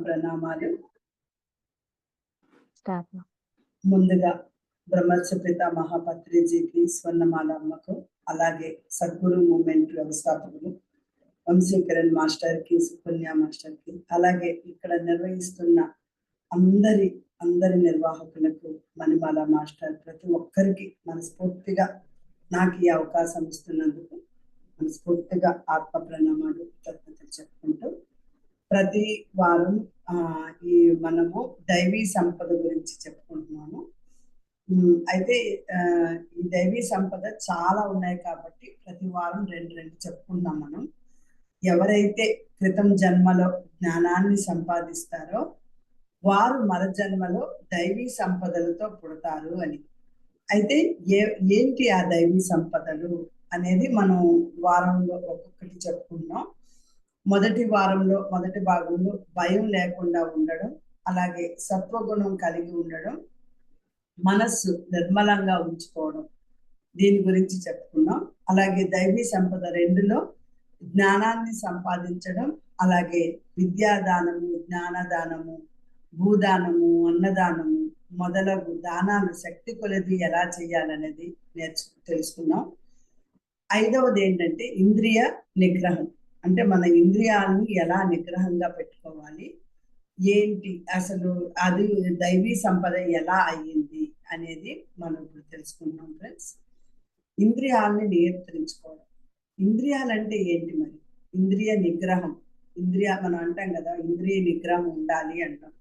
ప్రణామాలు. ముందుగా బ్రహ్మర్షి పితామహ పత్రిజీకి, స్వర్ణమాల అమ్మకు, అలాగే సద్గురు మూమెంట్ వ్యవస్థాపకులు వంశీకరణ్ మాస్టర్కి, సుకన్య మాస్టర్కి, అలాగే ఇక్కడ నిర్వహిస్తున్న అందరి నిర్వాహకులకు, మణిమాల మాస్టర్, ప్రతి ఒక్కరికి మనస్ఫూర్తిగా నాకు ఈ అవకాశం ఇస్తున్నందుకు మనస్ఫూర్తిగా ఆత్మ ప్రణామాలు, కృతజ్ఞతలు చెప్పుకుంటూ ప్రతి వారం మనము దైవీ సంపద గురించి చెప్పుకుంటున్నాము. అయితే ఈ దైవీ సంపద చాలా ఉన్నాయి కాబట్టి ప్రతి వారం రెండు చెప్పుకుంటున్నాం మనం. ఎవరైతే క్రితం జన్మలో జ్ఞానాన్ని సంపాదిస్తారో వారు మర జన్మలో దైవీ సంపదలతో పుడతారు అని. అయితే ఏంటి ఆ దైవీ సంపదలు అనేది మనం వారంలో ఒక్కొక్కటి చెప్పుకున్నాం. మొదటి భాగంలో భయం లేకుండా ఉండడం, అలాగే సత్వగుణం కలిగి ఉండడం, మనస్సు నిర్మలంగా ఉంచుకోవడం, దీని గురించి చెప్పుకున్నాం. అలాగే దైవీ సంపద 2లో జ్ఞానాన్ని సంపాదించడం, అలాగే విద్యాదానము, జ్ఞానదానము, భూదానము, అన్నదానము మొదలగు దానాలు శక్తి కొలది ఎలా చేయాలనేది తెలుసుకున్నాం. 5వది ఏంటంటే ఇంద్రియ నిగ్రహం. అంటే మన ఇంద్రియాలను ఎలా నిగ్రహంగా పెట్టుకోవాలి, ఏంటి అసలు అది దైవీ సంపద ఎలా అయ్యింది అనేది మనం ఇప్పుడు తెలుసుకుంటాం ఫ్రెండ్స్. ఇంద్రియాలని నియంత్రించుకోవడం. ఇంద్రియాలంటే ఏంటి మరి? ఇంద్రియ నిగ్రహం. మనం అంటాం కదా, ఇంద్రియ నిగ్రహం ఉండాలి అంటాం.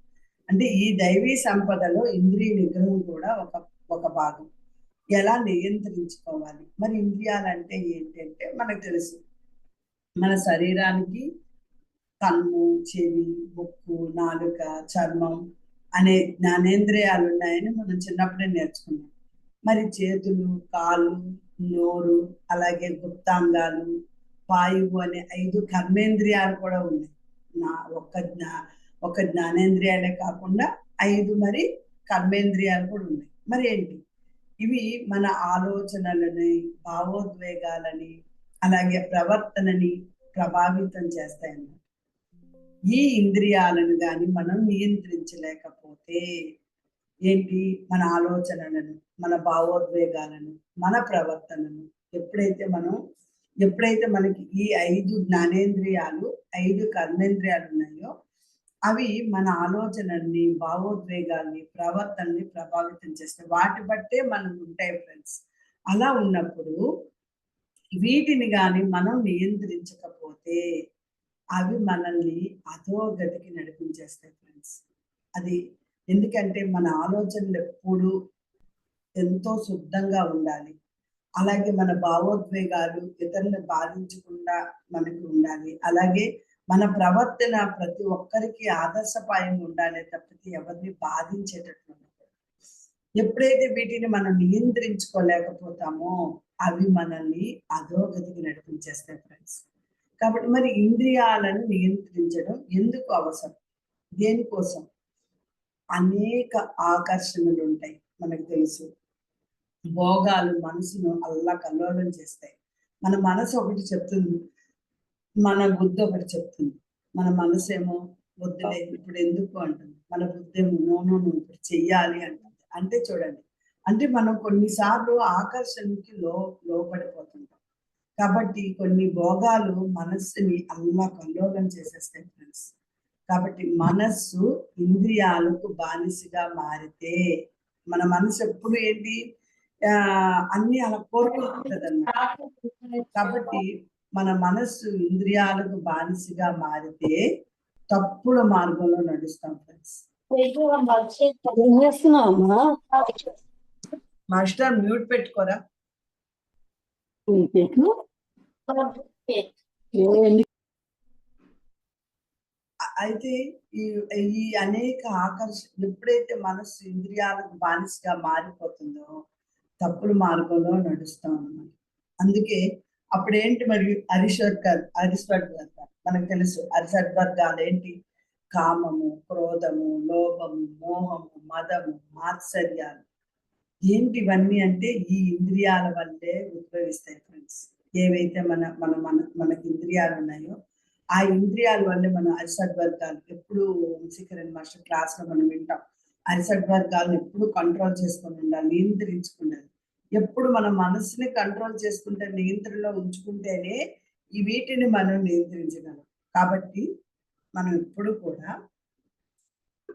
అంటే ఈ దైవీ సంపదలో ఇంద్రియ నిగ్రహం కూడా ఒక భాగం. ఎలా నియంత్రించుకోవాలి మరి? ఇంద్రియాలంటే ఏంటి అంటే మనకు తెలుసు, మన శరీరానికి కన్ను, చెవి, ముక్కు, నాలుక, చర్మం అనే జ్ఞానేంద్రియాలు ఉన్నాయని మనం చిన్నప్పుడే నేర్చుకున్నాం. మరి చేతులు, కాళ్ళు, నోరు, అలాగే గుప్తాంగాలు, వాయువు అనే 5 కర్మేంద్రియాలు కూడా ఉన్నాయి. ఒక జ్ఞానేంద్రియాలే కాకుండా 5 మరి కర్మేంద్రియాలు కూడా ఉన్నాయి. మరి ఏంటి ఇవి? మన ఆలోచనలని, భావోద్వేగాలని, అలాగే ప్రవర్తనని ప్రభావితం చేస్తాయన్నమాట. ఈ ఇంద్రియాలను కానీ మనం నియంత్రించలేకపోతే ఏంటి? మన ఆలోచనలను, మన భావోద్వేగాలను, మన ప్రవర్తనను ఎప్పుడైతే మనకి ఈ 5 జ్ఞానేంద్రియాలు, 5 కర్మేంద్రియాలు ఉన్నాయో అవి మన ఆలోచనల్ని, భావోద్వేగాల్ని, ప్రవర్తనని ప్రభావితం చేస్తాయి. వాటి బట్టే మనం ఉంటాయి ఫ్రెండ్స్. అలా ఉన్నప్పుడు వీటిని కానీ మనం నియంత్రించకపోతే అవి మనల్ని అధోగతికి నడిపించేస్తాయి ఫ్రెండ్స్. అది ఎందుకంటే మన ఆలోచనలు ఎప్పుడు ఎంతో శుద్ధంగా ఉండాలి. అలాగే మన భావోద్వేగాలు ఇతరులను బాధించకుండా మనకు ఉండాలి. అలాగే మన ప్రవర్తన ప్రతి ఒక్కరికి ఆదర్శపాయంగా ఉండాలి తప్పితే ఎవరిని బాధించేటట్లు ఉండకూడదు. ఎప్పుడైతే వీటిని మనం నియంత్రించుకోలేకపోతామో అవి మనల్ని అధోగతికి నడిపించేస్తాయి ఫ్రెండ్స్. కాబట్టి మరి ఇంద్రియాలను నియంత్రించడం ఎందుకు అవసరం? దేనికోసం? అనేక ఆకర్షణలు ఉంటాయి. మనకు తెలుసు, భోగాలు మనసును అల్లకల్లోలం చేస్తాయి. మన మనసు ఒకటి చెప్తుంది, మన బుద్ధి ఒకటి చెప్తుంది. మన మనసు ఏమో వద్దులే ఇప్పుడు ఎందుకు అంటుంది, మన బుద్ధి ఏమో నోను ఇప్పుడు చెయ్యాలి అంటుంది. అంటే చూడండి, అంటే మనం కొన్నిసార్లు ఆకర్షణకి లోపడిపోతుంటాం. కాబట్టి కొన్ని భోగాలు మనస్సుని అల్లకల్లోలం చేసేస్తాయి ఫ్రెండ్స్. కాబట్టి మనస్సు ఇంద్రియాలకు బానిసగా మారితే మన మనసు ఎప్పుడు ఏంటి అన్ని అలా కోరుకుంటుంది అన్నమాట. కాబట్టి మన మనస్సు ఇంద్రియాలకు బానిసగా మారితే తప్పుల మార్గంలో నడుస్తాం ఫ్రెండ్స్. మాస్టర్ మ్యూట్ పెట్టుకోరా. అయితే ఈ అనేక ఆకర్షణ ఎప్పుడైతే మనస్సు ఇంద్రియాలకు బానిసగా మారిపోతుందో తప్పుల మార్గంలో నడుస్తాం అన్నమాట. అందుకే అప్పుడేంటి మరి అరిషడ్వర్గాలు మనకు తెలుసు. అరిషడ్వర్గాలు ఏంటి? కామము, క్రోధము, లోభము, మోహము, మదము, మాత్సర్యాలు. ఏంటి ఇవన్నీ అంటే ఈ ఇంద్రియాల వల్లే ఉద్భవిస్తాయి ఫ్రెండ్స్. ఏవైతే మనకి ఇంద్రియాలు ఉన్నాయో ఆ ఇంద్రియాల వల్లే మనం అరిషడ్ వర్గాలు ఎప్పుడు వంశీకరణ మాస్టర్ క్లాస్ లో మనం వింటాం. అరిషడ్ వర్గాలను ఎప్పుడు కంట్రోల్ చేసుకొని ఉండాలి, నియంత్రించుకున్నది. ఎప్పుడు మన మనసుని కంట్రోల్ చేసుకుంటే, నియంత్రణలో ఉంచుకుంటేనే ఈ వీటిని మనం నియంత్రించగలం. కాబట్టి మనం ఎప్పుడు కూడా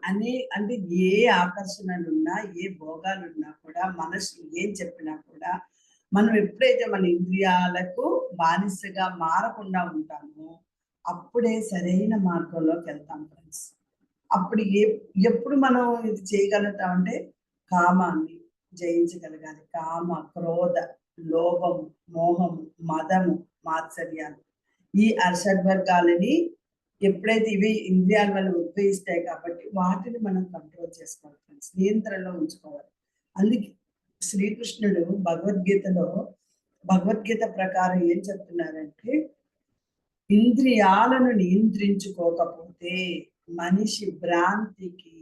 అంటే ఏ ఆకర్షణలున్నా, ఏ భోగాలున్నా కూడా, మనసు ఏం చెప్పినా కూడా, మనం ఎప్పుడైతే మన ఇంద్రియాలకు బానిసగా మారకుండా ఉంటామో, అప్పుడే సరైన మార్గంలోకెళ్తాం ఫ్రెండ్స్. అప్పుడు ఎప్పుడు మనం ఇది చేయగలుగుతామంటే, కామాన్ని జయించగలగాలి. కామ, క్రోధ, లోభము, మోహము, మదము, మాత్సర్యాలు. ఈ అరిషడ్వర్గాలని ఎప్పుడైతే ఇవి ఇంద్రియాల వల్ల ఉద్భవిస్తాయి కాబట్టి వాటిని మనం కంట్రోల్ చేసుకోవాలి ఫ్రెండ్స్, నియంత్రణలో ఉంచుకోవాలి. అందుకే శ్రీకృష్ణుడు భగవద్గీత ప్రకారం ఏం చెప్తున్నారంటే, ఇంద్రియాలను నియంత్రించుకోకపోతే మనిషి భ్రాంతికి,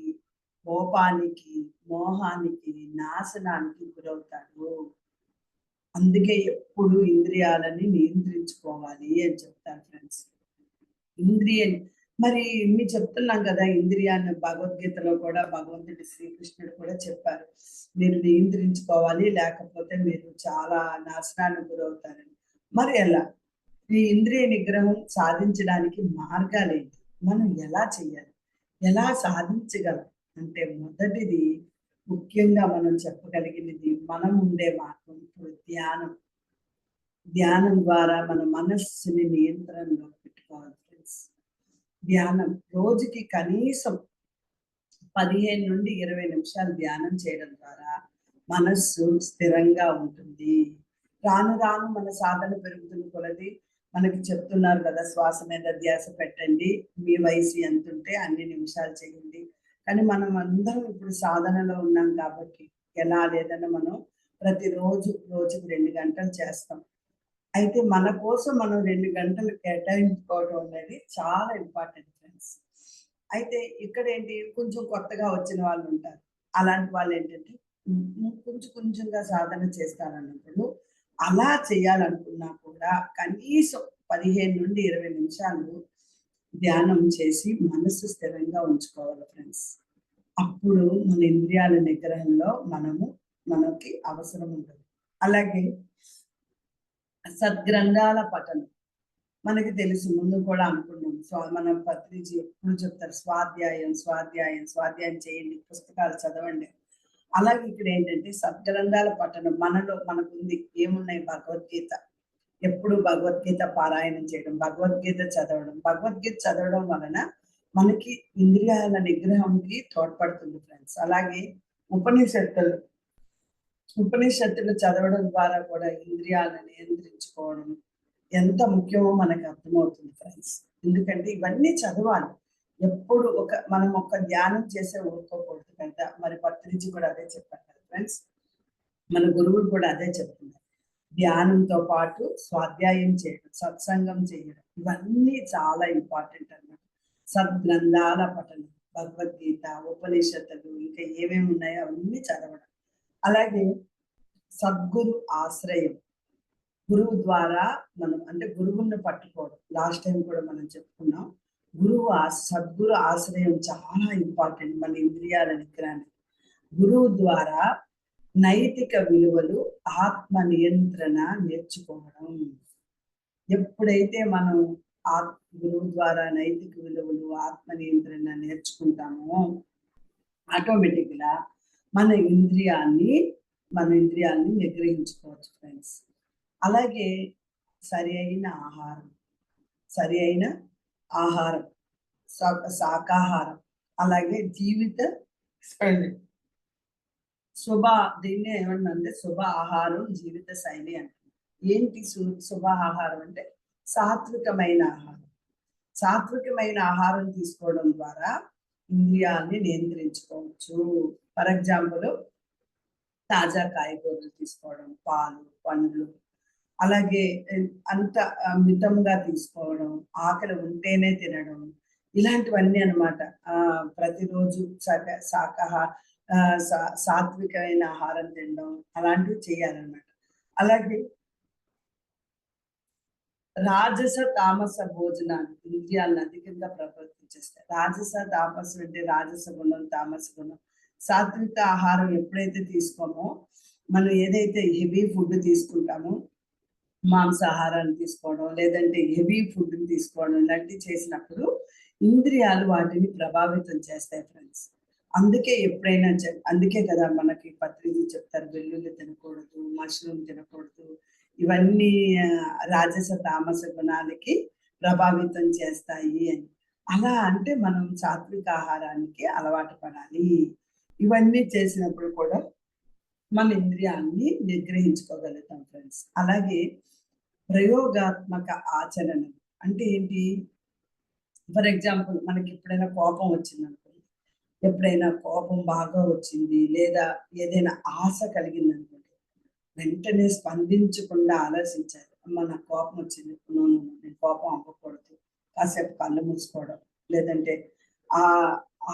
కోపానికి, మోహానికి, నాశనానికి గురవుతాడు. అందుకే ఎప్పుడు ఇంద్రియాలని నియంత్రించుకోవాలి అని చెప్తారు ఫ్రెండ్స్. మరి మీరు చెప్తున్నాం కదా, ఇంద్రియాన్ని భగవద్గీతలో కూడా భగవంతుడి శ్రీకృష్ణుడు కూడా చెప్పారు, మీరు నియంత్రించుకోవాలి, లేకపోతే మీరు చాలా నాశనానికి గురవుతారని. మరి ఎలా ఈ ఇంద్రియ నిగ్రహం సాధించడానికి మార్గాలేంటి, మనం ఎలా చేయాలి, ఎలా సాధించగలం అంటే, మొదటిది ముఖ్యంగా మనం చెప్పగలిగినది, మనం ఉండే మార్గం ఇప్పుడు ధ్యానం. ధ్యానం ద్వారా మన మనస్సుని నియంత్రణలో పెట్టుకోవాలి ఫ్రెండ్స్. ధ్యానం రోజుకి కనీసం 15 నుండి 20 నిమిషాలు ధ్యానం చేయడం ద్వారా మనస్సు స్థిరంగా ఉంటుంది. రాను రాను మన సాధన పెరుగుతున్న కొలది మనకి చెప్తున్నారు కదా, శ్వాస మీద ధ్యాస పెట్టండి, మీ వయసు ఎంత ఉంటే అన్ని నిమిషాలు చేయండి. కానీ మనం అందరం ఇప్పుడు సాధనలో ఉన్నాం కాబట్టి ఎలా లేదన్నా మనం ప్రతిరోజు రోజుకి 2 గంటలు చేస్తాం. అయితే మన కోసం మనం 2 గంటలు కేటాయించుకోవడం అనేది చాలా ఇంపార్టెంట్ ఫ్రెండ్స్. అయితే ఇక్కడేంటి, కొంచెం కొత్తగా వచ్చిన వాళ్ళు ఉంటారు. అలాంటి వాళ్ళు ఏంటంటే కొంచెం కొంచెంగా సాధన చేస్తారన్నప్పుడు, అలా చేయాలనుకున్నా కూడా కనీసం 15 నుండి 20 నిమిషాలు ధ్యానం చేసి మనసు స్థిరంగా ఉంచుకోవాలి ఫ్రెండ్స్. అప్పుడు మన ఇంద్రియాల నిగ్రహంలో మనకి అవసరం ఉంటుంది. అలాగే సద్గ్రంథాల పఠనం. మనకి తెలుసు, ముందు కూడా అనుకున్నాం. మన పత్రిజీ ఎప్పుడు చెప్తారు, స్వాధ్యాయం స్వాధ్యాయం స్వాధ్యాయం చేయండి, పుస్తకాలు చదవండి. అలాగే ఇక్కడ ఏంటంటే సద్గ్రంథాల పఠనం మనకుంది. ఏమున్నాయి, భగవద్గీత. ఎప్పుడు భగవద్గీత పారాయణం చేయడం, భగవద్గీత చదవడం వలన మనకి ఇంద్రియాల నిగ్రహంకి తోడ్పడుతుంది ఫ్రెండ్స్. అలాగే ఉపనిషత్తులు చదవడం ద్వారా కూడా ఇంద్రియాలను నియంత్రించుకోవడం ఎంత ముఖ్యమో మనకు అర్థమవుతుంది ఫ్రెండ్స్. ఎందుకంటే ఇవన్నీ చదవాలి. ఎప్పుడు మనం ఒక ధ్యానం చేసే ఊరుకోకూడదు కదా. మరి పత్రిజీ కూడా అదే చెప్పారు కదా ఫ్రెండ్స్, మన గురువులు కూడా అదే చెప్తున్నారు. ధ్యానంతో పాటు స్వాధ్యాయం చేయడం, సత్సంగం చేయడం, ఇవన్నీ చాలా ఇంపార్టెంట్ అన్నమాట. సద్గ్రంథాల పఠనం, భగవద్గీత, ఉపనిషత్తులు, ఇంకా ఏమేమి ఉన్నాయో అవన్నీ చదవడం. అలాగే సద్గురు ఆశ్రయం, గురువు ద్వారా మనం అంటే గురువుని పట్టుకోవడం. లాస్ట్ టైం కూడా మనం చెప్పుకున్నాం, సద్గురు ఆశ్రయం చాలా ఇంపార్టెంట్ మన ఇంద్రియాల నిగ్రహానికి. గురువు ద్వారా నైతిక విలువలు, ఆత్మ నియంత్రణ నేర్చుకోవడం. ఎప్పుడైతే మనం గురువు ద్వారా నైతిక విలువలు, ఆత్మ నియంత్రణ నేర్చుకుంటామో, ఆటోమేటిక్గా మన ఇంద్రియాన్ని నిగ్రహించుకోవచ్చు ఫ్రెండ్స్. అలాగే సరి అయిన ఆహారం, శాకాహారం, అలాగే జీవిత శైలి, దీన్ని ఏమన్నంటే శుభ ఆహారం, జీవిత శైలి అంటుంది. ఏంటి శుభ ఆహారం అంటే సాత్వికమైన ఆహారం తీసుకోవడం ద్వారా ఇంద్రియాన్ని నియంత్రించుకోవచ్చు. ఫర్ ఎగ్జాంపుల్, తాజా కాయగూరలు తీసుకోవడం, పాలు, పండ్లు, అలాగే అంత మితంగా తీసుకోవడం, ఆకలి ఉంటేనే తినడం, ఇలాంటివన్నీ అనమాట. ప్రతిరోజు సాత్వికమైన ఆహారం తినడం, అలాంటివి చేయాలన్నమాట. అలాగే రాజస తామస భోజనాలు ఇంద్రియాలను అధికంగా ప్రభావితం చేస్తాయి. రాజస తామసం అంటే రాజస గుణం, తామస గుణం. సాత్విక ఆహారం ఎప్పుడైతే తీసుకోమో, మనం ఏదైతే హెవీ ఫుడ్ తీసుకుంటామో, మాంసాహారాన్ని తీసుకోవడం, లేదంటే హెవీ ఫుడ్‌ని తీసుకోవడం ఇలాంటివి చేసినప్పుడు ఇంద్రియాలు వాటిని ప్రభావితం చేస్తాయి ఫ్రెండ్స్. అందుకే ఎప్పుడైనా అందుకే కదా మనకి పత్రికలు చెప్తారు వెల్లుల్లి తినకూడదు, మష్రూమ్ తినకూడదు. ఇవన్నీ రాజస, తామస గుణాలకి ప్రభావితం చేస్తాయి అని. అలా అంటే మనం సాత్విక ఆహారానికి అలవాటు పడాలి. ఇవన్నీ చేసినప్పుడు కూడా మన ఇంద్రియాన్ని నిగ్రహించుకోగలుగుతాం ఫ్రెండ్స్. అలాగే ప్రయోగాత్మక ఆచరణ అంటే ఏంటి? ఫర్ ఎగ్జాంపుల్ మనకి ఎప్పుడైనా కోపం వచ్చిందనుకోండి, ఎప్పుడైనా కోపం బాగా వచ్చింది లేదా ఏదైనా ఆశ కలిగిందనుకోండి, వెంటనే స్పందించకుండా ఆలోచించాలి. అమ్మ నాకు కోపం వచ్చింది. నో, నో, నో, నేను కోపం అవ్వకూడదు. కాసేపు కళ్ళు మూసుకోవడం. లేదంటే ఆ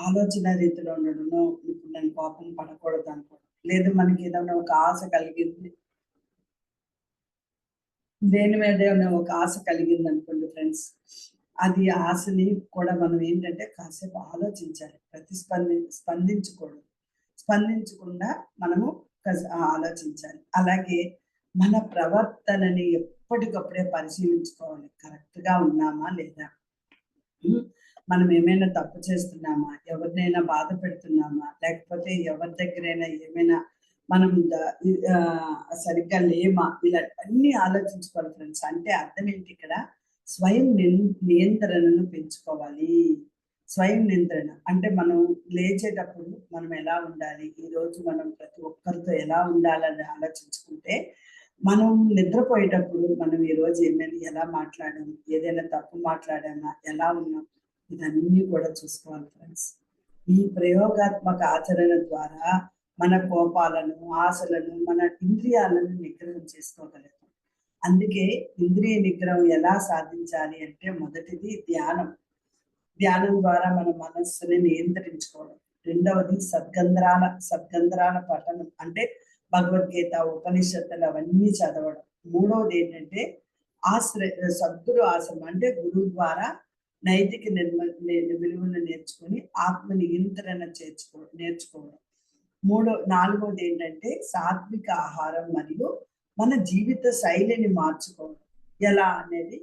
ఆలోచన రీతిలో ఉండడం. నో, ఇప్పుడు నేను కోపం పడకూడదు అనుకోవడం. లేదు మనకి ఏదైనా ఒక ఆశ కలిగింది. దేని మీదైనా ఒక ఆశ కలిగిందనుకోండి ఫ్రెండ్స్. అది ఆశని కూడా మనం ఏంటంటే కాసేపు ఆలోచించాలి. స్పందించకూడదు. స్పందించకుండా మనము ఆలోచించాలి. అలాగే మన ప్రవర్తనని ఎప్పటికప్పుడే పరిశీలించుకోవాలి. కరెక్ట్‌గా ఉన్నామా లేదా? హ్మ్. మనం ఏమైనా తప్పు చేస్తున్నామా? ఎవరినైనా బాధ పెడుతున్నామా? లేకపోతే ఎవరి దగ్గరైనా ఏమైనా మనం సరిగ్గా లేమా? ఇలా అన్నీ ఆలోచించుకోవాలి ఫ్రెండ్స్. అంటే అర్థం ఏంటి ఇక్కడ? స్వయం నియంత్రణను పెంచుకోవాలి. స్వయం నియంత్రణ అంటే మనం లేచేటప్పుడు మనం ఎలా ఉండాలి? ఈరోజు మనం ప్రతి ఒక్కరితో ఎలా ఉండాలని ఆలోచించుకుంటే, మనం నిద్రపోయేటప్పుడు మనం ఈరోజు ఏమైనా ఎలా మాట్లాడాము? ఏదైనా తప్పు మాట్లాడామా? ఎలా ఉన్నాం? ఇవన్నీ కూడా చూసుకోవాలి ఫ్రెండ్స్. ఈ ప్రయోగాత్మక ఆచరణ ద్వారా మన కోపాలను, ఆశలను, మన ఇంద్రియాలను నిగ్రహం చేసుకోగలుగుతాం. అందుకే ఇంద్రియ నిగ్రహం ఎలా సాధించాలి అంటే మొదటిది ధ్యానం. ధ్యానం ద్వారా మన మనస్సుని నియంత్రించుకోవడం. రెండవది సద్గంధ్రాల పఠనం అంటే భగవద్గీత, ఉపనిషత్తులు అవన్నీ చదవడం. మూడవది ఏంటంటే సద్గురు ఆశ్రమం అంటే గురువు ద్వారా నైతిక విలువను నేర్చుకొని ఆత్మ నియంత్రణ నేర్చుకోవడం. నాలుగవది ఏంటంటే సాత్విక ఆహారం మరియు మన జీవిత శైలిని మార్చుకోవడం. ఎలా అనేది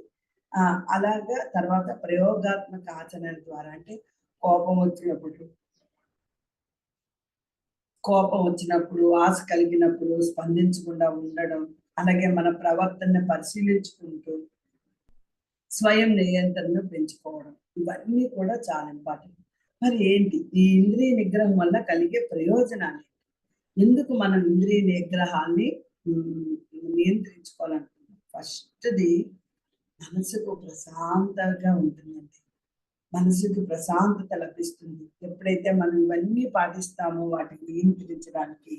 అలాగా తర్వాత ప్రయోగాత్మక ఆచరణ ద్వారా అంటే కోపం వచ్చినప్పుడు ఆశ కలిగినప్పుడు స్పందించకుండా ఉండడం. అలాగే మన ప్రవర్తనని పరిశీలించుకుంటూ స్వయం నియంత్రణను పెంచుకోవడం. ఇవన్నీ కూడా చాలా ఇంపార్టెంట్. మరి ఏంటి? ఈ ఇంద్రియ నిగ్రహం వల్ల కలిగే ప్రయోజనాలు ఏంటి? ఎందుకు మనం ఇంద్రియ నిగ్రహాన్ని నియంత్రించుకోవాలనుకుంటున్నాం? ఫస్ట్‌ది మనసుకు ప్రశాంతంగా ఉంటుందండి. మనసుకు ప్రశాంతత లభిస్తుంది. ఎప్పుడైతే మనం ఇవన్నీ పాటిస్తామో వాటిని నియంత్రించడానికి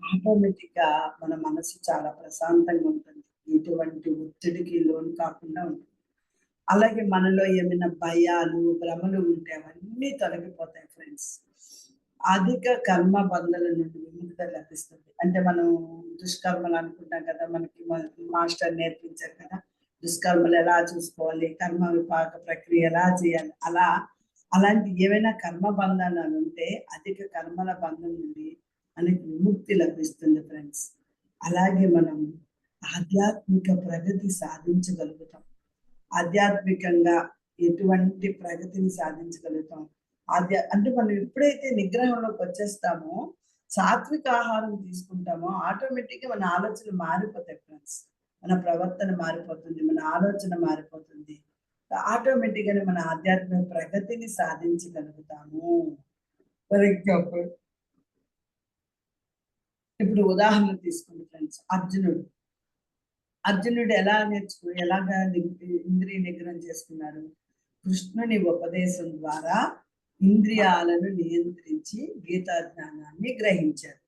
ఆటోమేటిక్‌గా మన మనసు చాలా ప్రశాంతంగా ఉంటుంది. ఎటువంటి ఒత్తిడికి లోను కాకుండా ఉంటుంది. అలాగే మనలో ఏమైనా భయాలు, భ్రమలు ఉంటే అవన్నీ తొలగిపోతాయి ఫ్రెండ్స్. అధిక కర్మ బంధాల నుండి విముక్తి లభిస్తుంది. అంటే మనం దుష్కర్మలు అనుకుంటాం కదా! మనకి మాస్టర్ నేర్పించారు కదా! దుష్కర్మలు ఎలా చూసుకోవాలి? కర్మ విపాక ప్రక్రియ ఎలా చేయాలి? అలాంటి ఏవైనా కర్మ బంధాలు ఉంటే అధిక కర్మల బంధం నుండి మనకి విముక్తి లభిస్తుంది ఫ్రెండ్స్. అలాగే మనం ఆధ్యాత్మిక ప్రగతి సాధించగలుగుతాం. ఆధ్యాత్మికంగా ఎటువంటి ప్రగతిని సాధించగలుగుతాం. అంటే మనం ఎప్పుడైతే నిగ్రహంలోకి వచ్చేస్తామో, సాత్విక ఆహారం తీసుకుంటామో ఆటోమేటిక్‌గా మన ఆలోచనలు మారిపోతాయి ఫ్రెండ్స్. మన ప్రవర్తన మారిపోతుంది. మన ఆలోచన మారిపోతుంది. ఆటోమేటిక్‌గానే మన ఆధ్యాత్మిక ప్రగతిని సాధించగలుగుతాము. ఫర్ ఎగ్జాంపుల్ ఇప్పుడు ఉదాహరణ తీసుకోండి ఫ్రెండ్స్. అర్జునుడు ఎలాగా ఇంద్రియ నిగ్రహం చేసుకున్నాడు? కృష్ణుని ఉపదేశం ద్వారా ఇంద్రియాలను నియంత్రించి గీతా జ్ఞానాన్ని గ్రహించారు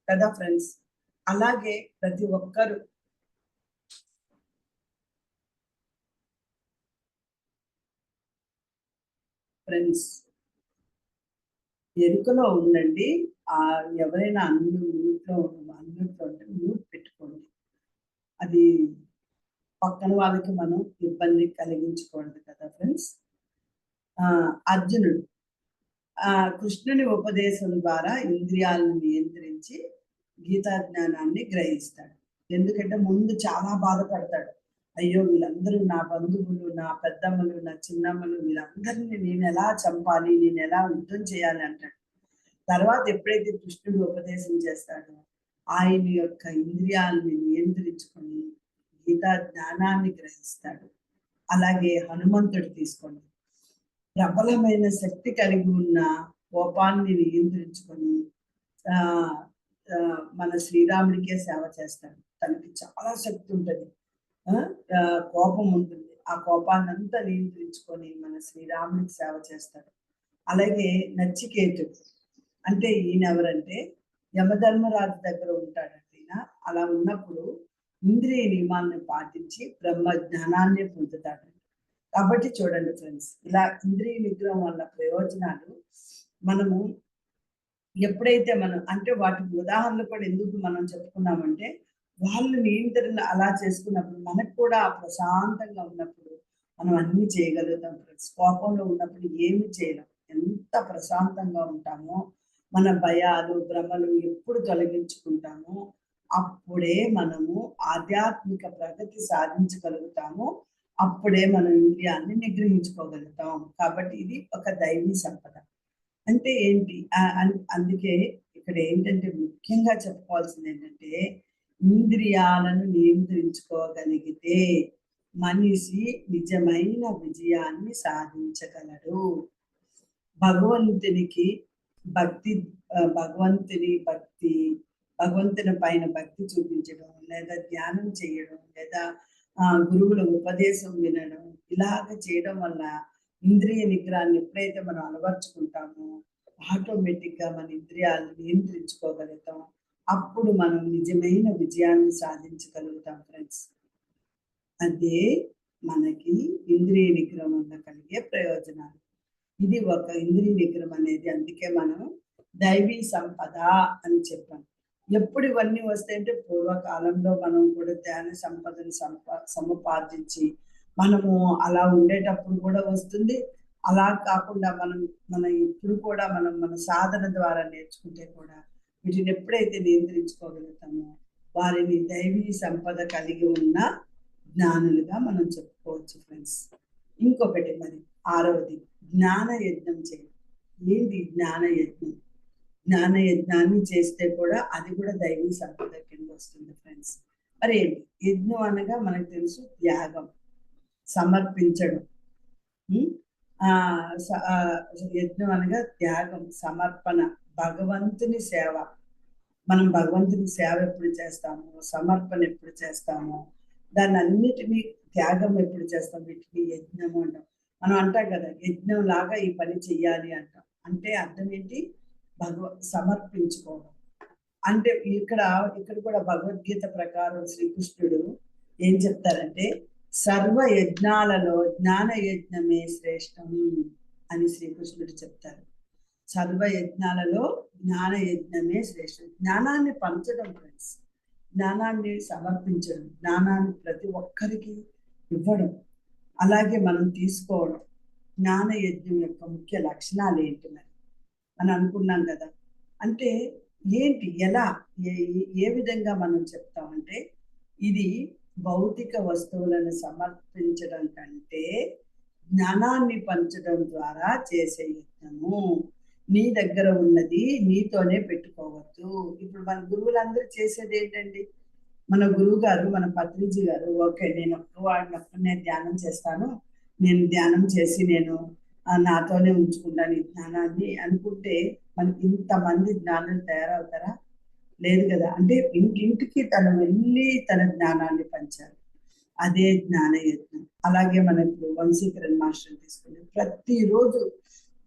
కదా ఫ్రెండ్స్. అలాగే ప్రతి ఒక్కరు ఫ్రెండ్స్ ఎరుకలో ఉండండి. ఎవరైనా మ్యూట్‌లో ఉంటే మ్యూట్ పెట్టుకోండి. అది పక్కన వాళ్ళకి మనం ఇబ్బంది కలిగించకూడదు కదా ఫ్రెండ్స్. అర్జునుడు కృష్ణుని ఉపదేశం ద్వారా ఇంద్రియాలను నియంత్రించి గీతా జ్ఞానాన్ని గ్రహిస్తాడు. ఎందుకంటే ముందు చాలా బాధపడతాడు. అయ్యో, వీళ్ళందరూ నా బంధువులు, నా పెద్దమ్మలు, నా చిన్నమ్మలు, వీళ్ళందరినీ నేను ఎలా చంపాలి, నేను ఎలా యుద్ధం చేయాలి అంటాడు. తర్వాత ఎప్పుడైతే కృష్ణుడు ఉపదేశం చేస్తాడో ఆయన యొక్క ఇంద్రియాలని నియంత్రించుకొని గీతా జ్ఞానాన్ని గ్రహిస్తాడు. అలాగే హనుమంతుడు తీసుకోండి, ప్రబలమైన శక్తి కలిగి ఉన్న కోపాన్ని నియంత్రించుకొని మన శ్రీరాముడికే సేవ చేస్తాడు. తనకి చాలా శక్తి ఉంటుంది, కోపం ఉంటుంది. ఆ కోపాన్ని అంతా నియంత్రించుకొని మన శ్రీరాముడికి సేవ చేస్తాడు. అలాగే నచికేతుడు అంటే ఈయన ఎవరంటే యమధర్మరాజు దగ్గర ఉంటాడండి. ఈయన అలా ఉన్నప్పుడు ఇంద్రియ నియమాలను పాటించి బ్రహ్మ జ్ఞానాన్ని పొందుతాడు. కాబట్టి చూడండి ఫ్రెండ్స్, ఇలా ఇంద్రియ నిగ్రహం వల్ల ప్రయోజనాలు మనము ఎప్పుడైతే మనం అంటే వాటికి ఉదాహరణలు కూడా ఎందుకు మనం చెప్పుకున్నామంటే, వాళ్ళు నియంత్రణ అలా చేసుకున్నప్పుడు మనకు కూడా ప్రశాంతంగా ఉన్నప్పుడు మనం అన్ని చేయగలుగుతాం ఫ్రెండ్స్. కోపంలో ఉన్నప్పుడు ఏమి చేయలేం. ఎంత ప్రశాంతంగా ఉంటామో, మన భయాలు భ్రమలు ఎప్పుడు తొలగించుకుంటామో అప్పుడే మనము ఆధ్యాత్మిక ప్రగతి సాధించగలుగుతాము. అప్పుడే మనం ఇంద్రియాన్ని నిగ్రహించుకోగలుగుతాం. కాబట్టి ఇది ఒక దైవీ సంపద. అంటే ఏంటి? అందుకే ఇక్కడ ఏంటంటే ముఖ్యంగా చెప్పుకోవాల్సింది ఏంటంటే, ఇంద్రియాలను నియంత్రించుకోగలిగితే మనిషి నిజమైన విజయాన్ని సాధించగలడు. భగవంతునికి భక్తి, భగవంతుని పైన భక్తి చూపించడం, లేదా ధ్యానం చేయడం, లేదా గురువుల ఉపదేశం వినడం, ఇలాగ చేయడం వల్ల ఇంద్రియ నిగ్రహాన్ని ఎప్పుడైతే మనం అలవర్చుకుంటామో ఆటోమేటిక్గా మన ఇంద్రియాలను నియంత్రించుకోగలుగుతాం. అప్పుడు మనం నిజమైన విజయాన్ని సాధించగలుగుతాం ఫ్రెండ్స్. అదే మనకి ఇంద్రియ నిగ్రహం వల్ల కలిగే ప్రయోజనాలు. ఇది ఒక ఇంద్రియ నిగ్రహం అనేది. అందుకే మనం దైవీ సంపద అని చెప్పాం. ఎప్పుడు ఇవన్నీ వస్తాయంటే పూర్వకాలంలో మనం కూడా ధ్యాన సంపదను సముపార్జించి మనము అలా ఉండేటప్పుడు కూడా వస్తుంది. అలా కాకుండా మన ఇప్పుడు కూడా మన సాధన ద్వారా నేర్చుకుంటే కూడా వీటిని ఎప్పుడైతే నియంత్రించుకోగలుగుతామో వారిని దైవీ సంపద కలిగి ఉన్న జ్ఞానులుగా మనం చెప్పుకోవచ్చు ఫ్రెండ్స్. ఇంకొకటి మరి 6వది జ్ఞాన యజ్ఞం చేయడం. ఏంటి జ్ఞాన యజ్ఞం? జ్ఞాన యజ్ఞాన్ని చేస్తే కూడా అది కూడా దైవీ సంపద కింద వస్తుంది ఫ్రెండ్స్. మరి ఏంటి యజ్ఞం అనగా మనకు తెలుసు, త్యాగం, సమర్పించడం. యజ్ఞం అనగా త్యాగం, సమర్పణ, భగవంతుని సేవ. మనం భగవంతుని సేవ ఎప్పుడు చేస్తామో, సమర్పణ ఎప్పుడు చేస్తామో, దాన్ని అన్నిటినీ త్యాగం ఎప్పుడు చేస్తాం, వీటిని యజ్ఞము అంటాం. మనం అంటాం కదా, యజ్ఞం లాగా ఈ పని చెయ్యాలి అంటాం. అంటే అర్థం ఏంటి? సమర్పించుకోవడం. అంటే ఇక్కడ కూడా భగవద్గీత ప్రకారం శ్రీకృష్ణుడు ఏం చెప్తారంటే, సర్వ యజ్ఞాలలో జ్ఞాన యజ్ఞమే శ్రేష్టం అని శ్రీకృష్ణుడు చెప్తారు. సర్వ యజ్ఞాలలో జ్ఞాన యజ్ఞమే శ్రేష్టం. జ్ఞానాన్ని పంచడం ఫ్రెండ్స్, జ్ఞానాన్ని సమర్పించడం, జ్ఞానాన్ని ప్రతి ఒక్కరికి ఇవ్వడం, అలాగే మనం తీసుకోవడం. జ్ఞాన యజ్ఞం యొక్క ముఖ్య లక్షణాలు ఏంటి మరి అని అనుకున్నాం కదా. అంటే ఏంటి, ఎలా, ఏ విధంగా మనం చెప్తామంటే, ఇది భౌతిక వస్తువులను సమర్పించడం కంటే జ్ఞానాన్ని పంచడం ద్వారా చేసే యజ్ఞము. నీ దగ్గర ఉన్నది నీతోనే పెట్టుకోవద్దు. ఇప్పుడు మన గురువులందరూ చేసేది ఏంటండి, మన గురువు గారు, మన పత్రిజీ గారు, ఓకే నేను ఒక్కనే ధ్యానం చేస్తాను, నేను ధ్యానం చేసి నేను నాతోనే ఉంచుకుంటాను ఈ జ్ఞానాన్ని అనుకుంటే మనకి ఇంతమంది జ్ఞానులు తయారవుతారా? లేదు కదా. అంటే ఇంటింటికి తను వెళ్ళి తన జ్ఞానాన్ని పంచారు. అదే జ్ఞాన యజ్ఞం. అలాగే మనకు వంశీకరణ మాస్టర్ తీసుకుని ప్రతిరోజు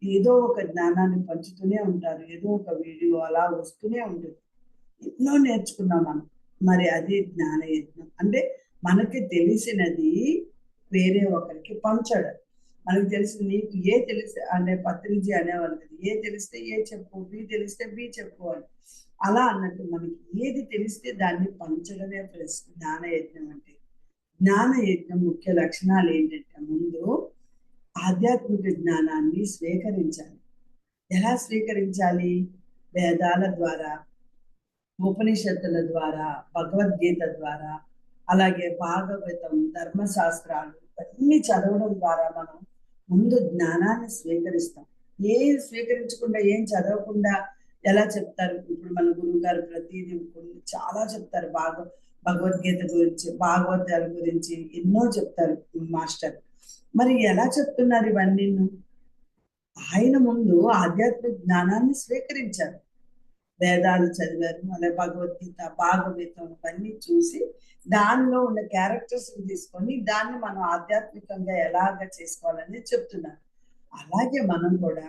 ఏదో ఒక జ్ఞానాన్ని పంచుతూనే ఉంటారు. ఏదో ఒక వీడియో అలా వస్తూనే ఉంటుంది. ఎన్నో నేర్చుకున్నాం మనం. మరి అది జ్ఞాన యజ్ఞం. అంటే మనకి తెలిసినది వేరే ఒకరికి పంచడం. మనకు తెలిసి నీకు ఏ తెలిసి అంటే పత్రిజీ అనేవాళ్ళు కదా, ఏ తెలిస్తే ఏ చెప్పు, బి తెలిస్తే బి చెప్పు అని. అలా అన్నట్టు మనకి ఏది తెలిస్తే దాన్ని పంచడమే ప్లస్ జ్ఞాన యజ్ఞం అంటే. జ్ఞాన యజ్ఞం ముఖ్య లక్షణాలు ఏంటంటే ముందు ఆధ్యాత్మిక జ్ఞానాన్ని స్వీకరించాలి. ఎలా స్వీకరించాలి? వేదాల ద్వారా, ఉపనిషత్తుల ద్వారా, భగవద్గీత ద్వారా, అలాగే భాగవతం, ధర్మశాస్త్రాలు ఇవన్నీ చదవడం ద్వారా మనం ముందు జ్ఞానాన్ని స్వీకరిస్తాం. ఏం స్వీకరించకుండా, ఏం చదవకుండా ఎలా చెప్తారు? ఇప్పుడు మన గురువు గారు ప్రతిదీ చాలా చెప్తారు. భగవద్గీత గురించి, భాగవతాల గురించి ఎన్నో చెప్తారు మాస్టర్. మరి ఎలా చెప్తున్నారు ఇవన్నీ? ఆయన ముందు ఆధ్యాత్మిక జ్ఞానాన్ని స్వీకరించారు. వేదాలు చదివారు, అలాగే భగవద్గీత, భాగవతం ఇవన్నీ చూసి దానిలో ఉన్న క్యారెక్టర్స్ తీసుకొని దాన్ని మనం ఆధ్యాత్మికంగా ఎలాగ చేసుకోవాలని చెప్తున్నారు. అలాగే మనం కూడా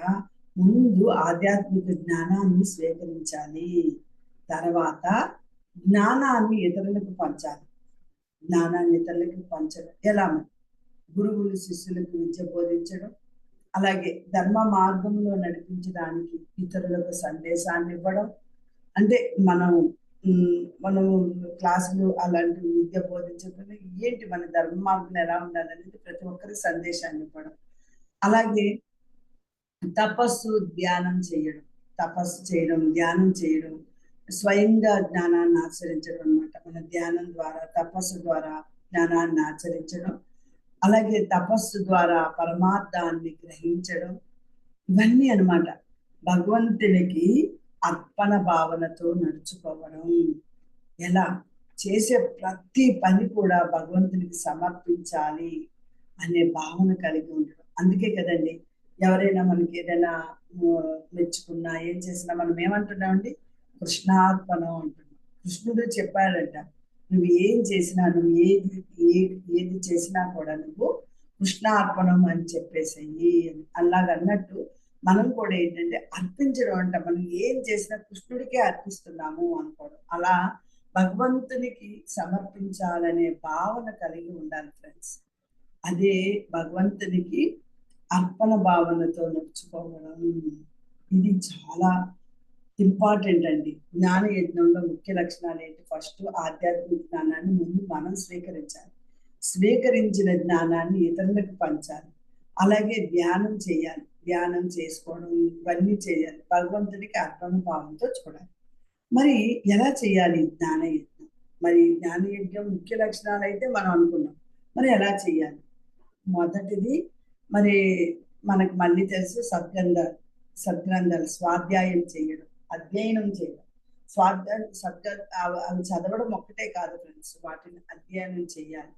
ముందు ఆధ్యాత్మిక జ్ఞానాన్ని స్వీకరించాలి. తర్వాత జ్ఞానాన్ని ఇతరులకు పంచాలి. జ్ఞానాన్ని ఇతరులకు పంచడం ఎలా? గురువులు శిష్యులకు విద్య బోధించడం, అలాగే ధర్మ మార్గంలో నడిపించడానికి ఇతరులకు సందేశాన్ని ఇవ్వడం. అంటే మనం క్లాసులు అలాంటి విద్య బోధించడం ఏంటి, మన ధర్మ మార్గం ఎలా ఉండాలనేది ప్రతి ఒక్కరికి సందేశాన్ని ఇవ్వడం. అలాగే తపస్సు ధ్యానం చేయడం, ధ్యానం చేయడం, స్వయంగా జ్ఞానాన్ని ఆచరించడం అనమాట. మన ధ్యానం ద్వారా, తపస్సు ద్వారా జ్ఞానాన్ని ఆచరించడం, అలాగే తపస్సు ద్వారా పరమార్థాన్ని గ్రహించడం, ఇవన్నీ అనమాట. భగవంతునికి అర్పణ భావనతో నడుచుకోవడం. ఎలా? చేసే ప్రతి పని కూడా భగవంతునికి సమర్పించాలి అనే భావన కలిగి ఉండడం. అందుకే కదండి, ఎవరైనా మనకి ఏదైనా మెచ్చుకున్నా, ఏం చేసినా మనం ఏమంటున్నామండి? కృష్ణార్పణం అంటున్నాం. కృష్ణుడు చెప్పాడంట, నువ్వు ఏం చేసినా, నువ్వు ఏది చేసినా కూడా నువ్వు కృష్ణార్పణం అని చెప్పేసేయి అని. అలాగన్నట్టు మనం కూడా ఏంటంటే అర్పించడం అంట. మనం ఏం చేసినా కృష్ణుడికే అర్పిస్తున్నాము అనుకోవడం. అలా భగవంతునికి సమర్పించాలనే భావన కలిగి ఉండాలి ఫ్రెండ్స్. అదే భగవంతునికి అర్పణ భావనతో నడుచుకోవడం. ఇది చాలా ఇంపార్టెంట్ అండి. జ్ఞాన యజ్ఞంలో ముఖ్య లక్షణాలు ఏంటి? ఫస్ట్ ఆధ్యాత్మిక జ్ఞానాన్ని ముందు మనం స్వీకరించాలి. స్వీకరించిన జ్ఞానాన్ని ఇతరులకు పంచాలి. అలాగే ధ్యానం చేయాలి, ధ్యానం చేసుకోవడం ఇవన్నీ చేయాలి. భగవంతుడికి అర్పణ భావంతో చూడాలి. మరి ఎలా చేయాలి జ్ఞాన యజ్ఞం? మరి జ్ఞాన యజ్ఞం ముఖ్య లక్షణాలు అయితే మనం అనుకున్నాం. మరి ఎలా చేయాలి? మొదటిది మరి మనకు మళ్ళీ తెలుసు, సద్గ్రంథాలు స్వాధ్యాయం చేయడం, అధ్యయనం చేయడం. అవి చదవడం ఒక్కటే కాదు ఫ్రెండ్స్, వాటిని అధ్యయనం చేయాలి.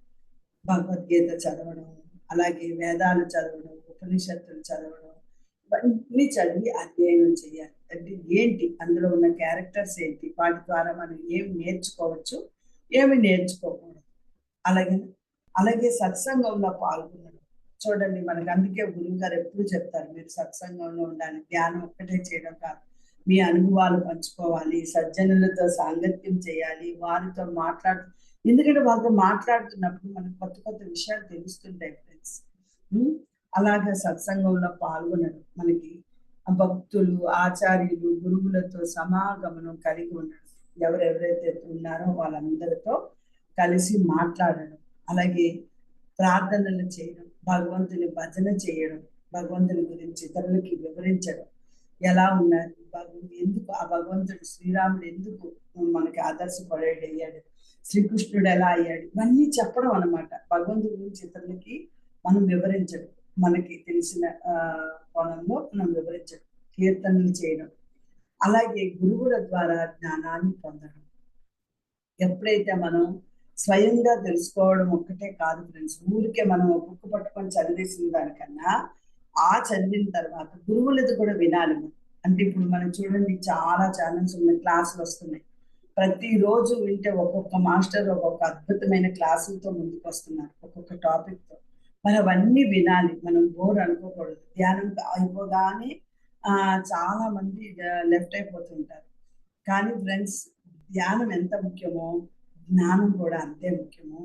భగవద్గీత చదవడం, అలాగే వేదాలు చదవడం, ఉపనిషత్తులు చదవడం, ఇవన్నీ చదివి అధ్యయనం చేయాలి. అంటే ఏంటి, అందులో ఉన్న క్యారెక్టర్స్ ఏంటి, వాటి ద్వారా మనం ఏమి నేర్చుకోవచ్చు, ఏమి నేర్చుకోకూడదు. అలాగే సత్సంగంలో పాల్గొనడం. చూడండి, మనకు అందుకే గురువు గారు ఎప్పుడు చెప్తారు, మీరు సత్సంగంలో ఉండాలి. ధ్యానం ఒక్కటే చేయడం కాదు, మీ అనుభవాలు పంచుకోవాలి, సజ్జనులతో సాంగత్యం చేయాలి, వారితో ఎందుకంటే వాళ్ళతో మాట్లాడుతున్నప్పుడు మనకు కొత్త కొత్త విషయాలు తెలుస్తుంటాయి ఫ్రెండ్స్. అలాగే సత్సంగంలో పాల్గొనడం, మనకి భక్తులు, ఆచార్యులు, గురువులతో సమాగమనం కలిగి ఉండడం, ఎవరెవరైతే ఉన్నారో వాళ్ళందరితో కలిసి మాట్లాడడం, అలాగే ప్రార్థనలు చేయడం, భగవంతుని భజన చేయడం, భగవంతుని గురించి ఇతరులకి వివరించడం. ఎలా ఉన్నారు, ఎందుకు ఆ భగవంతుడు శ్రీరాముడు ఎందుకు మనకి ఆదర్శపడేటయ్యాడు, శ్రీకృష్ణుడు ఎలా అయ్యాడు, ఇవన్నీ చెప్పడం అనమాట. భగవంతుడి గురించి ఇతరులకి మనం వివరించడం, మనకి తెలిసిన కోణంలో మనం వివరించడం, కీర్తనలు చేయడం, అలాగే గురువుల ద్వారా జ్ఞానాన్ని పొందడం. ఎప్పుడైతే మనం స్వయంగా తెలుసుకోవడం ఒక్కటే కాదు ఫ్రెండ్స్, ఊరికే మనం బుక్ పట్టుకొని చదివేసిన దానికన్నా ఆ చదివిన తర్వాత గురువులది కూడా వినాలి. అంటే ఇప్పుడు మనం చూడండి, చాలా ఛానల్స్ ఉన్నాయి, క్లాసులు వస్తున్నాయి. ప్రతిరోజు వింటే ఒక్కొక్క మాస్టర్ ఒక్కొక్క అద్భుతమైన క్లాసులతో ముందుకు వస్తున్నారు, ఒక్కొక్క టాపిక్తో. మరి అవన్నీ వినాలి, మనం బోర్ అనుకోకూడదు. ధ్యానం అయిపోగానే చాలా మంది లెఫ్ట్ అయిపోతుంటారు. కానీ ఫ్రెండ్స్, ధ్యానం ఎంత ముఖ్యమో జ్ఞానం కూడా అంతే ముఖ్యము.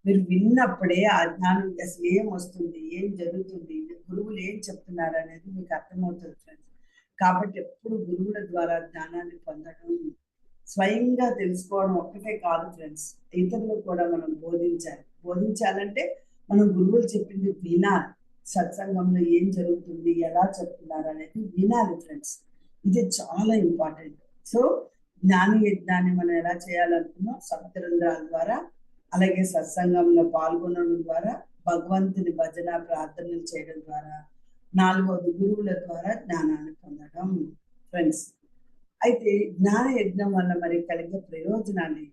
మీరు విన్నప్పుడే ఆ జ్ఞానం అసలు ఏం వస్తుంది, ఏం జరుగుతుంది, గురువులు ఏం చెప్తున్నారు అనేది మీకు అర్థమవుతుంది ఫ్రెండ్స్. కాబట్టి ఎప్పుడు గురువుల ద్వారా జ్ఞానాన్ని పొందడం, స్వయంగా తెలుసుకోవడం ఒక్కటే కాదు ఫ్రెండ్స్, ఇతరులకు కూడా మనం బోధించాలి. బోధించాలంటే మనం గురువులు చెప్పింది వినాలి. సత్సంగంలో ఏం జరుగుతుంది, ఎలా చెప్తున్నారు అనేది వినాలి ఫ్రెండ్స్. ఇది చాలా ఇంపార్టెంట్. సో జ్ఞాన యజ్ఞాన్ని మనం ఎలా చేయాలనుకున్నాం, సప్తరంధ్రాల ద్వారా, అలాగే సత్సంగంలో పాల్గొనడం ద్వారా, భగవంతుని భజన ప్రార్థనలు చేయడం ద్వారా, నాలుగవది గురువుల ద్వారా జ్ఞానాన్ని పొందడం ఫ్రెండ్స్. అయితే జ్ఞాన యజ్ఞం వల్ల మరి కలిగే ప్రయోజనాలు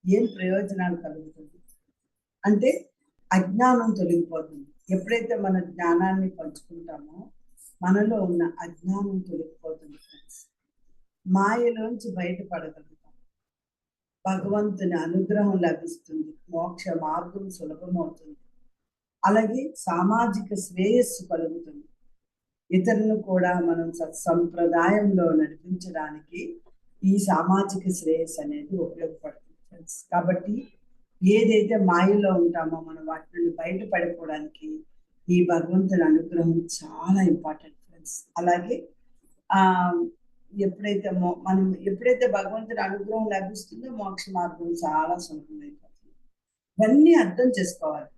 ఏం ప్రయోజనాలు కలుగుతుంది అంటే, అజ్ఞానం తొలగిపోతుంది. ఎప్పుడైతే మన జ్ఞానాన్ని పంచుకుంటామో మనలో ఉన్న అజ్ఞానం తొలగిపోతుంది ఫ్రెండ్స్. మాయలోంచి బయటపడగలుగుతాం. భగవంతుని అనుగ్రహం లభిస్తుంది. మోక్ష మార్గం సులభమవుతుంది. అలాగే సామాజిక శ్రేయస్సు కలుగుతుంది. ఇతరులను కూడా మనం సత్సంప్రదాయంలో నడిపించడానికి ఈ సామాజిక శ్రేయస్సు అనేది ఉపయోగపడుతుంది ఫ్రెండ్స్. కాబట్టి ఏదైతే మాయలో ఉంటామో మనం వాటి నుండి బయటపడిపోవడానికి ఈ భగవంతుని అనుగ్రహం చాలా ఇంపార్టెంట్ ఫ్రెండ్స్. అలాగే ఆ ఎప్పుడైతే భగవంతుని అనుగ్రహం లభిస్తుందో మోక్ష మార్గం చాలా సులభమైపోతుంది. ఇవన్నీ అర్థం చేసుకోవాలి.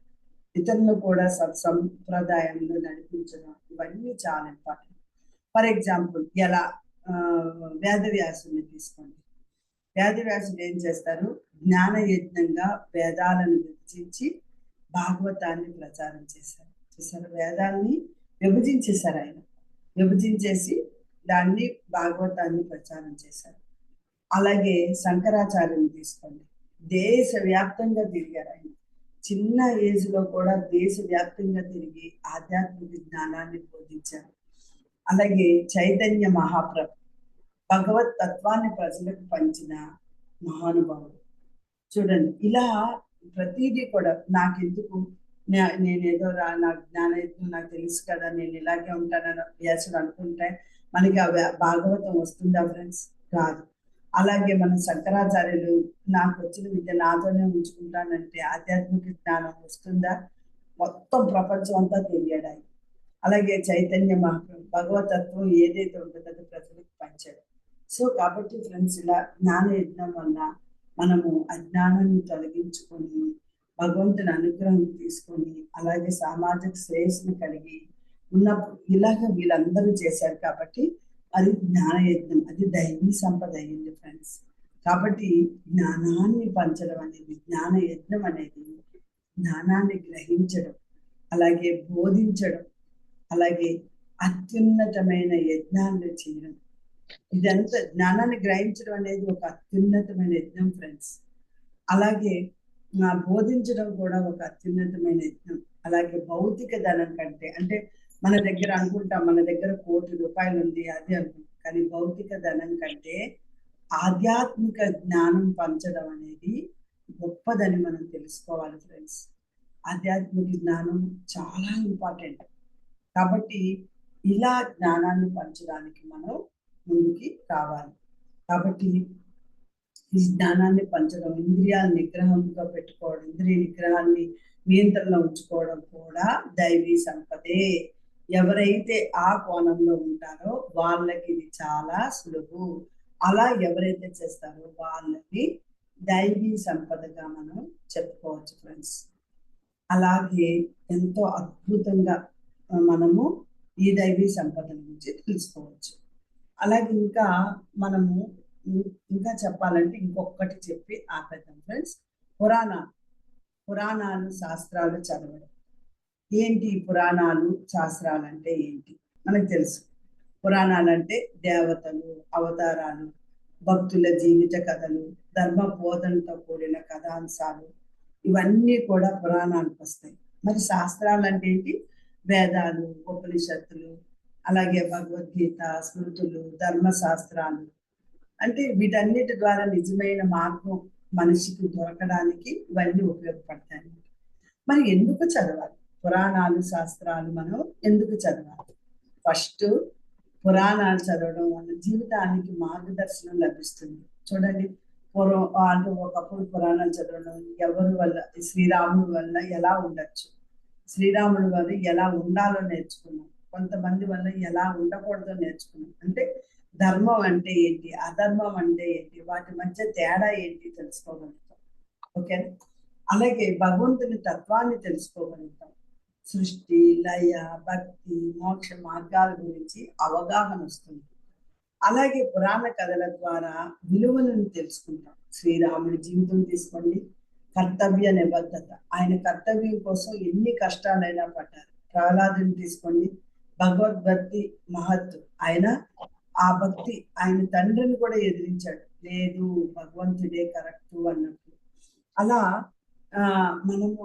ఇతరులను కూడా సత్సంప్రదాయంలో నడిపించడం ఇవన్నీ చాలా ఇంపార్టెంట్. ఫర్ ఎగ్జాంపుల్ ఎలా వేదవ్యాసుని తీసుకోండి. వేదవ్యాసుడు ఏం చేస్తారు, జ్ఞాన యజ్ఞంగా వేదాలను విభజించి భాగవతాన్ని ప్రచారం చేశారు. వేదాన్ని విభజించేశారు. ఆయన విభజించేసి దాన్ని భాగవతాన్ని ప్రచారం చేశారు. అలాగే శంకరాచార్యుని తీసుకోండి. దేశవ్యాప్తంగా తిరిగారు ఆయన. చిన్న ఏజ్ లో కూడా దేశవ్యాప్తంగా తిరిగి ఆధ్యాత్మిక జ్ఞానాన్ని బోధించారు. అలాగే చైతన్య మహాప్రభు భగవత్ తత్వాన్ని ప్రజలకు పంచిన మహానుభావుడు. చూడండి, ఇలా ప్రతిదీ కూడా నాకెందుకు, నేనేదో నాకు జ్ఞానయత్నం నాకు తెలుసు కదా, నేను ఇలాగే ఉంటానని వ్యాసుడు అనుకుంటే మనకి ఆ భాగవతం వస్తుందా ఫ్రెండ్స్? కాదు. అలాగే మన శంకరాచార్యులు నాకు వచ్చిన విద్య నాతోనే ఉంచుకుంటానంటే ఆధ్యాత్మిక జ్ఞానం వస్తుందా? మొత్తం ప్రపంచం అంతా తెలియడాయి. అలాగే చైతన్య మహాప్రభు భగవతత్వం ఏదైతే ఉంటుందో అది ప్రజలకు పంచాడు. సో కాబట్టి ఫ్రెండ్స్, ఇలా జ్ఞాన యజ్ఞం వల్ల మనము అజ్ఞానాన్ని తొలగించుకొని భగవంతుని అనుగ్రహం తీసుకొని అలాగే సామాజిక శ్రేయస్సును కలిగి ఉన్నప్పుడు ఇలాగ వీళ్ళందరూ చేశారు కాబట్టి అది జ్ఞాన యజ్ఞం, అది దైవీ సంపద అయ్యింది ఫ్రెండ్స్. కాబట్టి జ్ఞానాన్ని పంచడం అనేది, జ్ఞాన యజ్ఞం అనేది జ్ఞానాన్ని గ్రహించడం, అలాగే బోధించడం, అలాగే అత్యున్నతమైన యజ్ఞాన్ని చేయడం. ఇదంతా జ్ఞానాన్ని గ్రహించడం అనేది ఒక అత్యున్నతమైన యజ్ఞం ఫ్రెండ్స్. అలాగే బోధించడం కూడా ఒక అత్యున్నతమైన యజ్ఞం. అలాగే భౌతిక ధనం కంటే, అంటే మన దగ్గర అనుకుంటాం మన దగ్గర ₹1,00,00,000 ఉంది అది అనుకుంటాం, కానీ భౌతిక ధనం కంటే ఆధ్యాత్మిక జ్ఞానం పంచడం అనేది గొప్పదని మనం తెలుసుకోవాలి ఫ్రెండ్స్. ఆధ్యాత్మిక జ్ఞానం చాలా ఇంపార్టెంట్. కాబట్టి ఇలా జ్ఞానాన్ని పంచడానికి మనం ముందుకి రావాలి. కాబట్టి ఈ జ్ఞానాన్ని పంచడం, ఇంద్రియాల నిగ్రహంగా పెట్టుకోవడం, ఇంద్రియ నిగ్రహాన్ని నియంత్రణలో ఉంచుకోవడం కూడా దైవీ సంపదే. ఎవరైతే ఆ కోణంలో ఉంటారో వాళ్ళకి ఇది చాలా సులువు. అలా ఎవరైతే చేస్తారో వాళ్ళని దైవీ సంపదగా మనం చెప్పుకోవచ్చు ఫ్రెండ్స్. అలాగే ఎంతో అద్భుతంగా మనము ఈ దైవీ సంపద గురించి తెలుసుకోవచ్చు. అలాగే మనము ఇంకా చెప్పాలంటే ఇంకొకటి చెప్పి ఆపేద్దాం ఫ్రెండ్స్. పురాణాలు శాస్త్రాలు చదవడం. ఏంటి పురాణాలు శాస్త్రాలు అంటే ఏంటి మనకు తెలుసు. పురాణాలు అంటే దేవతలు, అవతారాలు, భక్తుల జీవిత కథలు, ధర్మ బోధనతో కూడిన కథాంశాలు, ఇవన్నీ కూడా పురాణాలకు వస్తాయి. మరి శాస్త్రాలు అంటే ఏంటి? వేదాలు, ఉపనిషత్తులు, అలాగే భగవద్గీత, స్మృతులు, ధర్మశాస్త్రాలు. అంటే వీటన్నిటి ద్వారా నిజమైన మార్గం మనిషికి దొరకడానికి ఇవన్నీ ఉపయోగపడతాయి. మరి ఎందుకు చదవాలి పురాణాలు శాస్త్రాలు? మనం ఎందుకు చదవాలి? ఫస్ట్, పురాణాలు చదవడం వల్ల జీవితానికి మార్గదర్శనం లభిస్తుంది. చూడండి, అంటే ఒకప్పుడు పురాణాలు చదవడం ఎవరి వల్ల, శ్రీరాముడి వల్ల ఎలా ఉండొచ్చు, శ్రీరాముడి వల్ల ఎలా ఉండాలో నేర్చుకున్నాం, కొంతమంది వల్ల ఎలా ఉండకూడదో నేర్చుకున్నాం. అంటే ధర్మం అంటే ఏంటి, అధర్మం అంటే ఏంటి, వాటి మధ్య తేడా ఏంటి తెలుసుకోగలుగుతాం. ఓకే, అలాగే భగవంతుని తత్వాన్ని తెలుసుకోగలుగుతాం. సృష్టి, లయ, భక్తి, మోక్ష మార్గాల గురించి అవగాహన వస్తుంది. అలాగే పురాణ కథల ద్వారా విలువలను తెలుసుకుంటాం. శ్రీరాముడి జీవితం తీసుకోండి, కర్తవ్య నిబద్ధత, ఆయన కర్తవ్యం కోసం ఎన్ని కష్టాలైనా పడ్డారు. ప్రహ్లాదుని తీసుకోండి, భగవద్భక్తి మహత్తు, ఆయన ఆ భక్తి ఆయన తండ్రిని కూడా ఎదిరించాడు, లేదు భగవంతుడే కరెక్ట్ అన్నప్పుడు. అలా మనము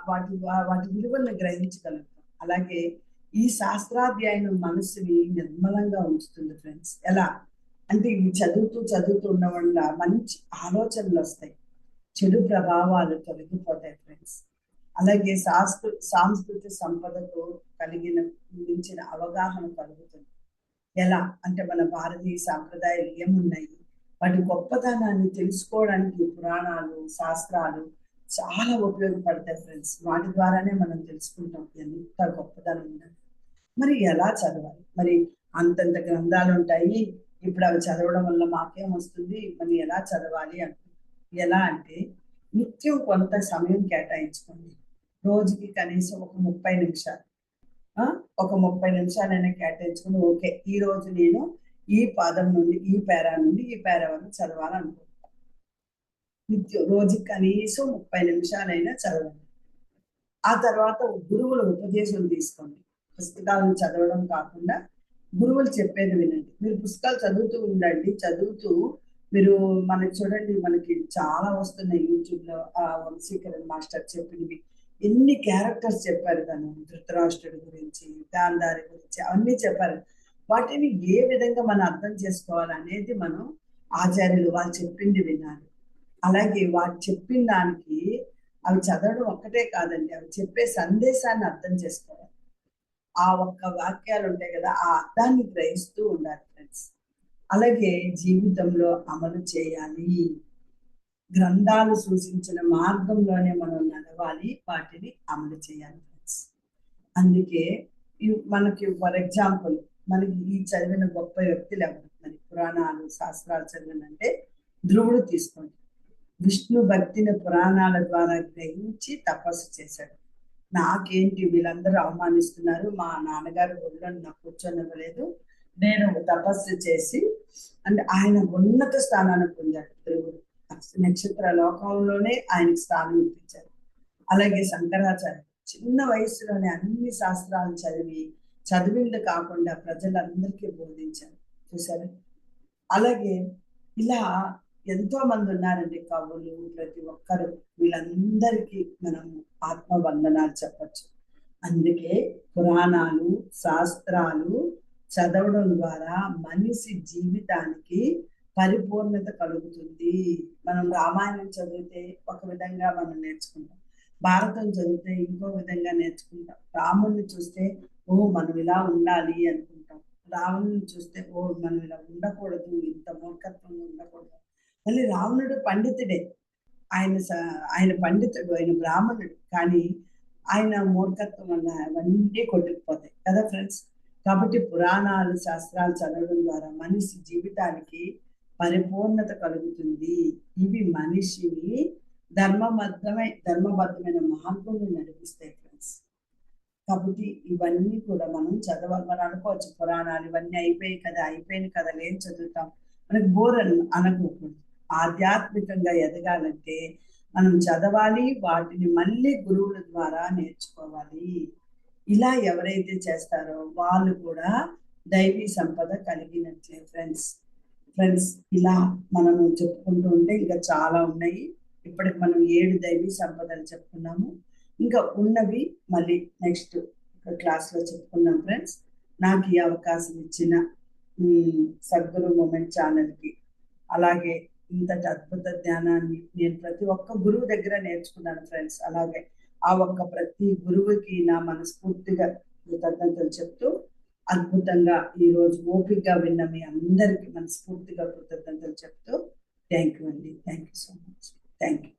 వాటి విలువలను గ్రహించగలుగుతాం. అలాగే ఈ శాస్త్రాధ్యాయనం మనసుని నిర్మలంగా ఉంచుతుంది ఫ్రెండ్స్. ఎలా అంటే ఇవి చదువుతూ ఉండడం వల్ల మంచి ఆలోచనలు వస్తాయి, చెడు ప్రభావాలు తొలగిపోతాయి ఫ్రెండ్స్. అలాగే సాంస్కృతిక సంపదకు మించిన అవగాహన కలుగుతుంది. ఎలా అంటే మన భారతీయ సాంప్రదాయాలు ఏమున్నాయి, వాటి గొప్పతనాన్ని తెలుసుకోవడానికి పురాణాలు, శాస్త్రాలు చాలా ఉపయోగపడతాయి ఫ్రెండ్స్. వాటి ద్వారానే మనం తెలుసుకుంటాం ఎంత గొప్పతనం ఉన్నది. మరి ఎలా చదవాలి? మరి అంతంత గ్రంథాలు ఉంటాయి, ఇప్పుడు అవి చదవడం వల్ల మాకేం వస్తుంది, మరి ఎలా చదవాలి అంటే, ఎలా అంటే నిత్యం కొంత సమయం కేటాయించుకోండి. రోజుకి కనీసం ఒక 30 నిమిషాలు, ఒక 30 నిమిషాలైనా కేటాయించుకుని, ఓకే ఈ రోజు నేను ఈ పాదం నుండి ఈ పేరా నుండి ఈ పేరా వరకు చదవాలనుకుంటున్నాను. నిత్యం రోజుకి కనీసం 30 నిమిషాలైనా చదవండి. ఆ తర్వాత గురువుల ఉపదేశం తీసుకోండి. పుస్తకాలను చదవడం కాకుండా గురువులు చెప్పేది వినండి. మీరు పుస్తకాలు చదువుతూ ఉండండి. చదువుతూ మీరు మనకి చూడండి, మనకి చాలా వస్తున్నాయి యూట్యూబ్లో. వంశీకరణ్ మాస్టర్ చెప్పినవి ఎన్ని క్యారెక్టర్స్ చెప్పారు, తను ధృతరాష్ట్రుడి గురించి, గాంధారి గురించి అవన్నీ చెప్పారు. వాటిని ఏ విధంగా మనం అర్థం చేసుకోవాలనేది మనం ఆచార్యులు వాళ్ళు చెప్పింది వినాలి. అలాగే వారు చెప్పిన దానికి అవి చదవడం ఒక్కటే కాదండి, అవి చెప్పే సందేశాన్ని అర్థం చేసుకోవాలి. ఆ ఒక్క వాక్యాలు ఉంటాయి కదా, ఆ అర్థాన్ని గ్రహిస్తూ ఉండాలి ఫ్రెండ్స్. అలాగే జీవితంలో అమలు చేయాలి. గ్రంథాలు సూచించిన మార్గంలోనే మనం నడవాలి, వాటిని అమలు చేయాలి ఫ్రెండ్స్. అందుకే మనకి ఫర్ ఎగ్జాంపుల్ మనకి ఈ చదివిన గొప్ప వ్యక్తులు ఎవరు, మరి పురాణాలు శాస్త్రాలు చదివినంటే ధ్రువుడు తీసుకోండి. విష్ణు భక్తిని పురాణాల ద్వారా గ్రహించి తపస్సు చేశాడు. నాకేంటి వీళ్ళందరూ అవమానిస్తున్నారు, మా నాన్నగారు ఒళ్ళో నాకు కూర్చొనివ్వలేదు, నేను తపస్సు చేసి అంటే ఆయన ఉన్నత స్థానాన్ని పొందాడు. ధ్రువుడు నక్షత్ర లోకంలోనే ఆయనకి స్థానం ఇప్పించారు. అలాగే శంకరాచార్య చిన్న వయసులోనే అన్ని శాస్త్రాలు చదివింది కాకుండా ప్రజలందరికీ బోధించారు. చూసారు. అలాగే ఇలా ఎంతో మంది ఉన్నారండి కవులు, ప్రతి ఒక్కరు. వీళ్ళందరికీ మనం ఆత్మవందనాలు చెప్పచ్చు. అందుకే పురాణాలు శాస్త్రాలు చదవడం ద్వారా మనిషి జీవితానికి పరిపూర్ణత కలుగుతుంది. మనం రామాయణం చదివితే ఒక విధంగా మనం నేర్చుకుంటాం, భారతం చదివితే ఇంకో విధంగా నేర్చుకుంటాం. రాముడిని చూస్తే ఓ మనం ఇలా ఉండాలి అనుకుంటాం, రావణుని చూస్తే ఓ మనం ఇలా ఉండకూడదు, ఇంత మూర్ఖత్వంగా ఉండకూడదు. మళ్ళీ రావణుడు పండితుడే, ఆయన పండితుడు, ఆయన బ్రాహ్మణుడు, కానీ ఆయన మూర్ఖత్వం వల్ల అవన్నీ కొట్టుకుపోతాయి కదా ఫ్రెండ్స్. కాబట్టి పురాణాలు శాస్త్రాలు చదవడం ద్వారా మనిషి జీవితానికి పరిపూర్ణత కలుగుతుంది. ఇవి మనిషిని ధర్మబద్ధమైన మార్గంలో నడిపిస్తాయి ఫ్రెండ్స్. కాబట్టి ఇవన్నీ కూడా మనం చదవాలి. మనం అనుకోవచ్చు పురాణాలు ఇవన్నీ అయిపోయిన కదా ఏం చదువుతాం, మనకు బోర్ అనుకోకూడదు. ఆధ్యాత్మికంగా ఎదగాలంటే మనం చదవాలి, వాటిని మళ్ళీ గురువుల ద్వారా నేర్చుకోవాలి. ఇలా ఎవరైతే చేస్తారో వాళ్ళు కూడా దైవీ సంపద కలిగినట్లే ఫ్రెండ్స్. ఇలా మనము చెప్పుకుంటూ ఉంటే ఇంకా చాలా ఉన్నాయి. ఇప్పటికి మనం 7 దైవీ సంపదలు చెప్పుకున్నాము. ఇంకా ఉన్నవి మళ్ళీ నెక్స్ట్ క్లాస్లో చెప్పుకున్నాం ఫ్రెండ్స్. నాకు ఈ అవకాశం ఇచ్చిన సద్గురు మూమెంట్ ఛానల్కి, అలాగే ఇంతటి అద్భుత జ్ఞానాన్ని నేను ప్రతి ఒక్క గురువు దగ్గర నేర్చుకున్నాను ఫ్రెండ్స్. అలాగే ఆ ఒక్క ప్రతి గురువుకి నా మనస్ఫూర్తిగా కృతజ్ఞతలు చెప్తూ, అద్భుతంగా ఈరోజు ఓపికగా విన్న మీ అందరికీ మనస్ఫూర్తిగా కృతజ్ఞతలు చెప్తూ, థ్యాంక్ యూ అండి. Thank you so much. Thank you.